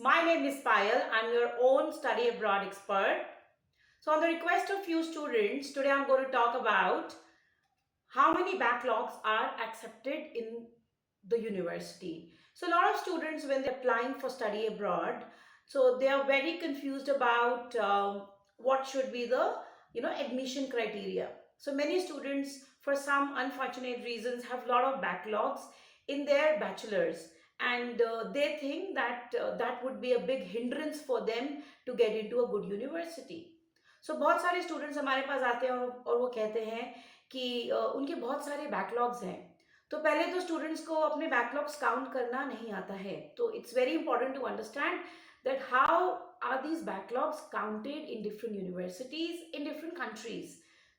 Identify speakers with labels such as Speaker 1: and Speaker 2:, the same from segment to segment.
Speaker 1: My name is Payal. I'm your own study abroad expert. So on the request of few students, today I'm going to talk about how many backlogs are accepted in the university. So a lot of students, when they're applying for study abroad, so they are very confused about what should be the admission criteria. So many students, for some unfortunate reasons, have a lot of backlogs in their bachelors, and they think that that would be a big hindrance for them to get into a good university. So बहुत सारे students हमारे पास आते हैं और वो कहते हैं कि उनके बहुत सारे बैकलॉग्स हैं. तो पहले तो स्टूडेंट्स को अपने बैकलॉग्स काउंट करना नहीं आता है. तो it's very important to understand that how are these backlogs counted in different universities in different countries.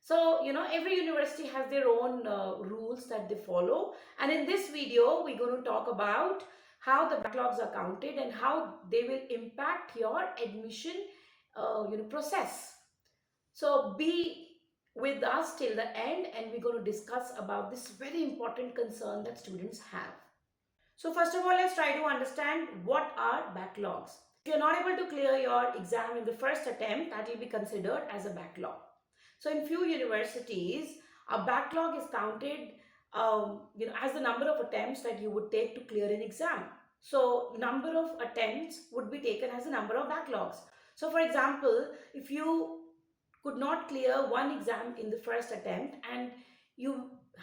Speaker 1: So every university has their own rules that they follow, and in this video we're going to talk about how the backlogs are counted and how they will impact your admission process. So be with us till the end, and we're going to discuss about this very important concern that students have. So first of all, let's try to understand what are backlogs. If you're not able to clear your exam in the first attempt, that will be considered as a backlog. So in few universities, a backlog is counted as the number of attempts that you would take to clear an exam. So number of attempts would be taken as a number of backlogs. So for example, if you could not clear one exam in the first attempt and you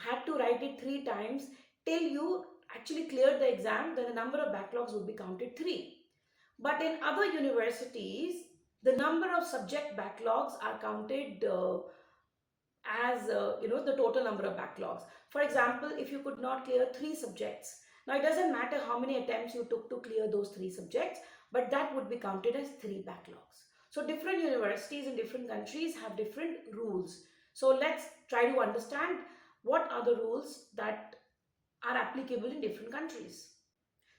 Speaker 1: had to write it 3 times till you actually cleared the exam, then the number of backlogs would be counted 3. But in other universities, the number of subject backlogs are counted as the total number of backlogs. For example, if you could not clear 3 subjects, now it doesn't matter how many attempts you took to clear those 3 subjects, but that would be counted as 3 backlogs. So different universities in different countries have different rules. So let's try to understand what are the rules that are applicable in different countries.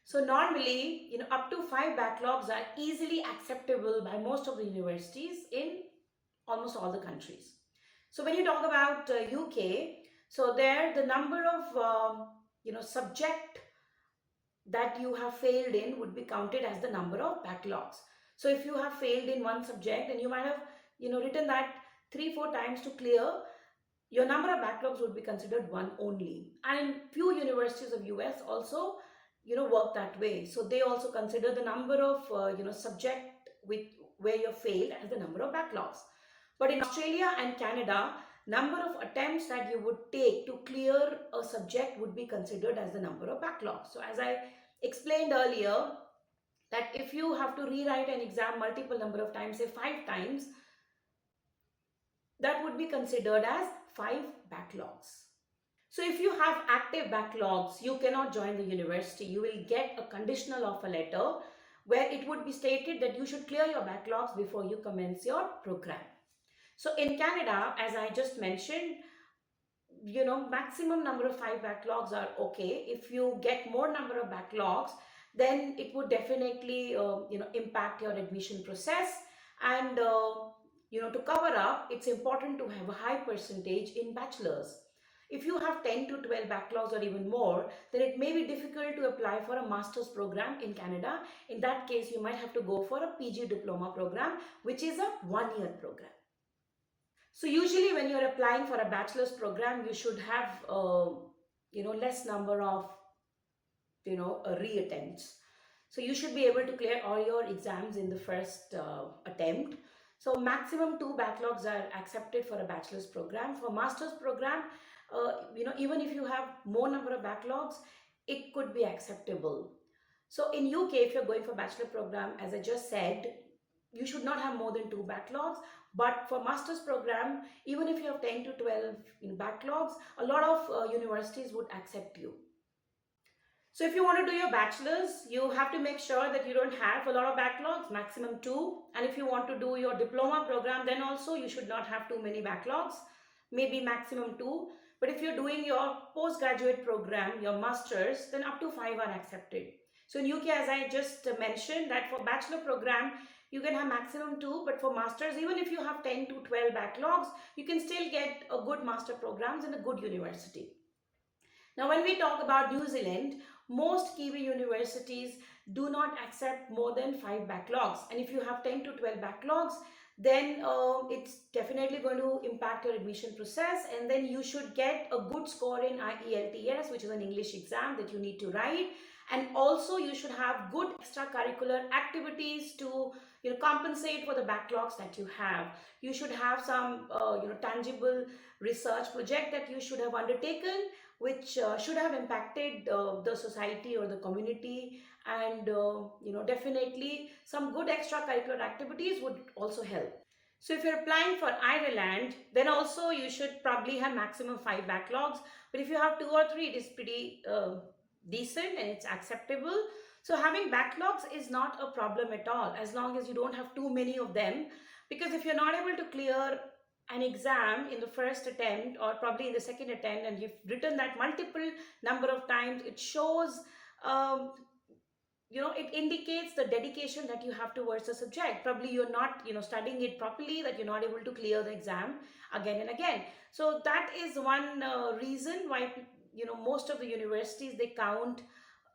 Speaker 1: So normally, up to 5 backlogs are easily acceptable by most of the universities in almost all the countries. So when you talk about UK, so there the number of subject that you have failed in would be counted as the number of backlogs. So if you have failed in one subject and you might have written that 3-4 times to clear, your number of backlogs would be considered 1 only. And few universities of US also work that way. So they also consider the number of subject where you failed as the number of backlogs. But in Australia and Canada, number of attempts that you would take to clear a subject would be considered as the number of backlogs. So as I explained earlier, that if you have to rewrite an exam multiple number of times, say 5 times, that would be considered as 5 backlogs. So if you have active backlogs, you cannot join the university. You will get a conditional offer letter where it would be stated that you should clear your backlogs before you commence your program. So in Canada, as I just mentioned, maximum number of 5 backlogs are okay. If you get more number of backlogs, then it would definitely impact your admission process. And to cover up, it's important to have a high percentage in bachelor's. If you have 10 to 12 backlogs or even more, then it may be difficult to apply for a master's program in Canada. In that case, you might have to go for a PG diploma program, which is a 1-year program. So usually when you're applying for a bachelor's program, you should have less number of reattempts. So you should be able to clear all your exams in the first attempt. So maximum 2 backlogs are accepted for a bachelor's program. For master's program, even if you have more number of backlogs, it could be acceptable. So in UK, if you're going for bachelor program, as I just said, you should not have more than 2 backlogs. But for master's program, even if you have 10 to 12 backlogs, a lot of universities would accept you. So if you want to do your bachelor's, you have to make sure that you don't have a lot of backlogs, maximum 2. And if you want to do your diploma program, then also you should not have too many backlogs, maybe maximum 2. But if you're doing your postgraduate program, your master's, then up to 5 are accepted. So in UK, as I just mentioned, that for bachelor program, you can have maximum 2, but for masters, even if you have 10 to 12 backlogs, you can still get a good master programs in a good university. Now, when we talk about New Zealand, most Kiwi universities, do not accept more than 5 backlogs. And if you have 10 to 12 backlogs, then it's definitely going to impact your admission process. And then you should get a good score in ielts, which is an English exam that you need to write. And also you should have good extracurricular activities to compensate for the backlogs that you have. You should have some tangible research project that you should have undertaken, which should have impacted the society or the community. And definitely some good extracurricular activities would also help. So if you're applying for Ireland, then also you should probably have maximum 5 backlogs. But if you have 2 or 3, it is pretty decent and it's acceptable. So having backlogs is not a problem at all, as long as you don't have too many of them. Because if you're not able to clear an exam in the first attempt or probably in the second attempt, and you've written that multiple number of times, it shows um, it indicates the dedication that you have towards the subject. Probably you're not studying it properly, that you're not able to clear the exam again and again. So that is one reason why most of the universities, they count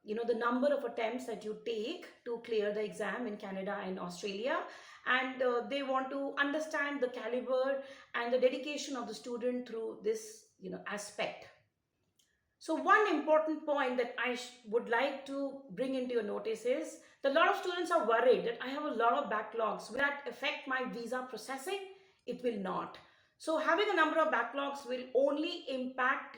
Speaker 1: the number of attempts that you take to clear the exam in Canada and Australia. And they want to understand the caliber and the dedication of the student through this aspect. So one important point that I would like to bring into your notice is that a lot of students are worried that I have a lot of backlogs. Will that affect my visa processing? It will not. So having a number of backlogs will only impact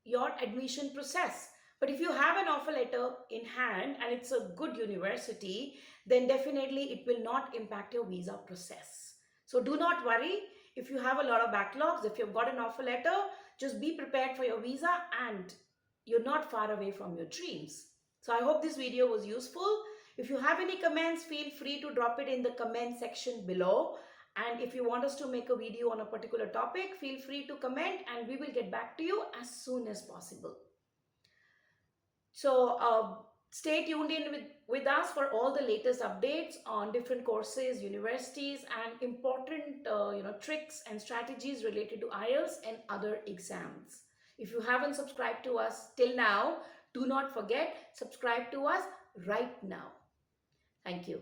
Speaker 1: your admission process. But if you have an offer letter in hand and it's a good university, then definitely it will not impact your visa process. So do not worry if you have a lot of backlogs. If you've got an offer letter, just be prepared for your visa and you're not far away from your dreams. So I hope this video was useful. If you have any comments, feel free to drop it in the comment section below. And if you want us to make a video on a particular topic, feel free to comment and we will get back to you as soon as possible. So stay tuned in with us for all the latest updates on different courses, universities, and important tricks and strategies related to IELTS and other exams. If you haven't subscribed to us till now, do not forget, subscribe to us right now. Thank you.